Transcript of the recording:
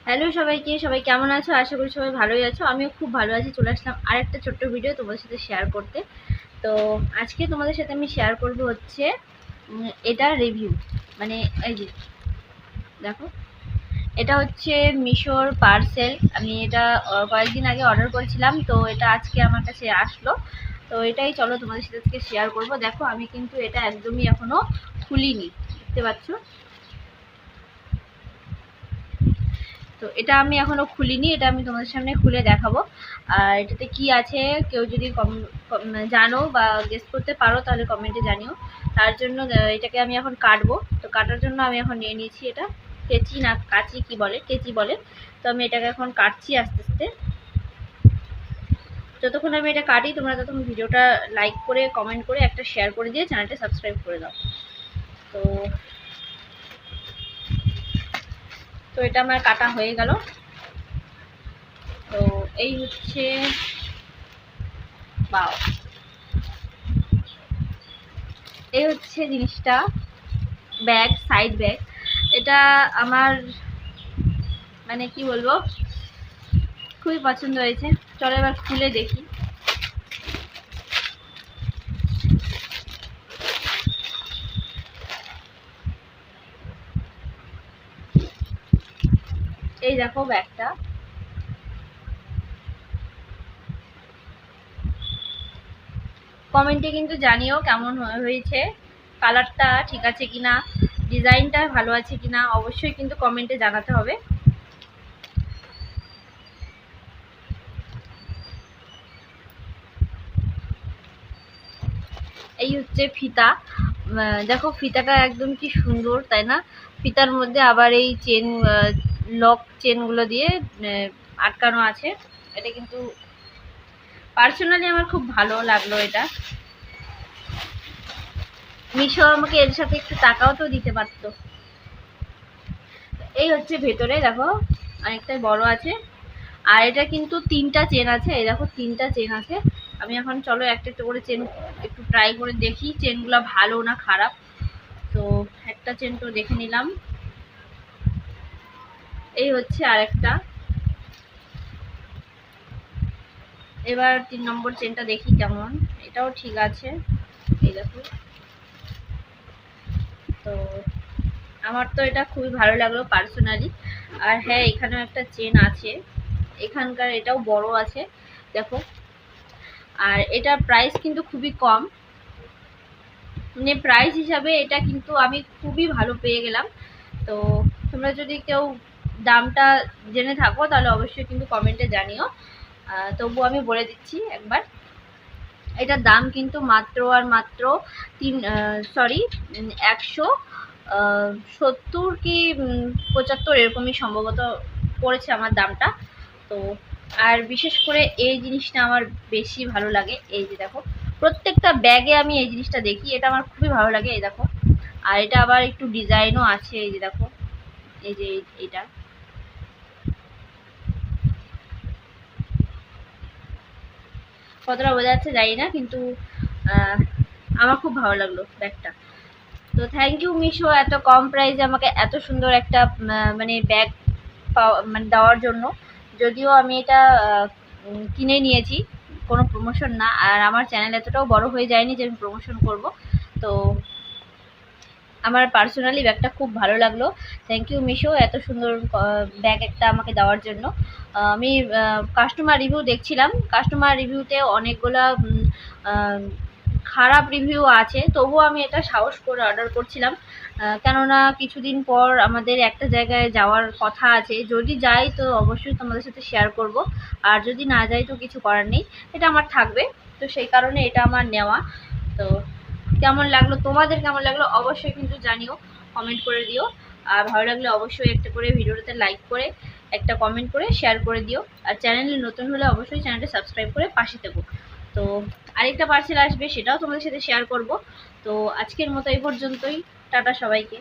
Hello সবাইকে, সবাই কেমন আছো? আশা করি সবাই ভালোই আছো। আমিও খুব ভালো আছি। চলে আসলাম আরেকটা ছোট্ট ভিডিও তোমাদের সাথে শেয়ার করতে। তো আজকে তোমাদের সাথে আমি শেয়ার করব হচ্ছে এটা রিভিউ। মানে এই যে দেখো, এটা হচ্ছে মিশোর পার্সেল। আমি এটা কয়েকদিন আগে অর্ডার করেছিলাম, তো এটা আজকে আমার কাছে আসলো। তো এটাই চলো তোমাদের সাথে আজকে শেয়ার করব। দেখো, আমি কিন্তু এটা একদমই এখনো খুলিনি, দেখতে পাচ্ছ? তো এটা আমি এখনো খুলিনি, এটা আমি তোমাদের সামনে খুলে দেখাবো। আর এটাতে কি আছে কেউ যদি জানো বা গেস করতে পারো তাহলে কমেন্টে জানিও। তার জন্য এটাকে আমি এখন কাটবো। তো কাটার জন্য আমি এখন নিয়ে নিয়েছি এটা কেচি, না কাচি কি বলে, কেচি বলে। তো আমি এটাকে এখন কাটছি আস্তে আস্তে। যতক্ষণ আমি এটা কাটি তোমরা ততক্ষণ ভিডিওটা লাইক করে কমেন্ট করে একটা শেয়ার করে দিয়ে চ্যানেলটা সাবস্ক্রাইব করে দাও। তো তো এটা আমার কাটা হয়ে গেল। তো এই হচ্ছে বাও, এই হচ্ছে জিনিসটা, ব্যাগ, সাইড ব্যাগ। এটা আমার মানে কি বলবো, খুবই পছন্দ হয়েছে। চলো এবার খুলে দেখি। এই দেখো ব্যাগটা। কমেন্টে কিন্তু জানিও কেমন হয়েছে, কালারটা ঠিক আছে কিনা, ডিজাইনটা ভালো আছে কিনা, অবশ্যই কিন্তু কমেন্টে জানাতে হবে। এই হচ্ছে ফিতা। দেখো ফিতাটা একদম কি সুন্দর, তাই না? ফিতার মধ্যে আবার এই চেন, লক চেনগুলো দিয়ে আটকানো আছে। এটা কিন্তু পার্সোনালি আমার খুব ভালো লাগলো এটা। মিশো আমাকে এর সাথে একটু টাকাও তো দিতে পারতো। এই হচ্ছে ভেতরে, দেখো অনেকটাই বড় আছে। আর এটা কিন্তু 3টা চেন আছে। এই দেখো 3টা চেন আছে। আমি এখন চলো একটা একটা করে চেন একটু ট্রাই করে দেখি চেনগুলো ভালো না খারাপ। তো একটা চেন তো দেখে নিলাম। এই হচ্ছে আরেকটা। এবার 3 নম্বর চেনটা দেখি কেমন। এটাও ঠিক আছে, এই দেখো। তো আমার তো এটা খুবই ভালো লাগলো পার্সোনালি। আর হ্যাঁ, এখানেও একটা চেন আছে, এখানকার এটাও বড় আছে, দেখো। আর এটার প্রাইস কিন্তু খুবই কম, মানে প্রাইস হিসাবে এটা কিন্তু আমি খুবই ভালো পেয়ে গেলাম। তো তোমরা যদি কেউ দামটা জেনে থাকো তাহলে অবশ্যই কিন্তু কমেন্টে জানিও। তবু আমি বলে দিচ্ছি একবার, এটার দাম কিন্তু মাত্র আর মাত্র 170 কি 75 এরকমই সম্ভবত পড়েছে আমার দামটা। তো আর বিশেষ করে এই জিনিসটা আমার বেশি ভালো লাগে। এই যে দেখো, প্রত্যেকটা ব্যাগে আমি এই জিনিসটা দেখি, এটা আমার খুবই ভালো লাগে। এই দেখো, আর এটা আবার একটু ডিজাইনও আছে। এই যে দেখো, এই যে এটা কতটা বোঝা যাচ্ছে জানি না, কিন্তু আমার খুব ভালো লাগলো ব্যাগটা। তো থ্যাংক ইউ মিশো, এত কম প্রাইসে আমাকে এত সুন্দর একটা মানে ব্যাগ মানে দেওয়ার জন্য। যদিও আমি এটা কিনে নিয়েছি, কোনো প্রমোশন না। আর আমার চ্যানেল এতটাও বড় হয়ে যায়নি যে আমি প্রমোশন করব। তো আমার পার্সোনালি ব্যাগটা খুব ভালো লাগলো। থ্যাংক ইউ মিশো, এত সুন্দর ব্যাগ একটা আমাকে দেওয়ার জন্য। আমি কাস্টমার রিভিউ দেখছিলাম, কাস্টমার রিভিউতে অনেকগুলা খারাপ রিভিউ আছে, তবুও আমি এটা সাহস করে অর্ডার করছিলাম। কেননা কিছুদিন পর আমাদের একটা জায়গায় যাওয়ার কথা আছে, যদি যাই তো অবশ্যই তোমাদের সাথে শেয়ার করব। আর যদি না যাই তো কিছু করার নেই, এটা আমার থাকবে। তো সেই কারণে এটা আমার নেওয়া। তো কেমন লাগলো, তোমাদের কেমন লাগলো অবশ্যই কিন্তু জানিও, কমেন্ট করে দিও। আর ভালো লাগলে অবশ্যই একটা করে ভিডিওটাতে লাইক করে একটা কমেন্ট করে শেয়ার করে দিও। আর চ্যানেলে নতুন হলে অবশ্যই চ্যানেলটা সাবস্ক্রাইব করে পাশে থেকো। তো আরেকটা পার্সেল আসবে, সেটাও তোমাদের সাথে শেয়ার করব। তো আজকের মতো এই পর্যন্তই। টাটা সবাইকে।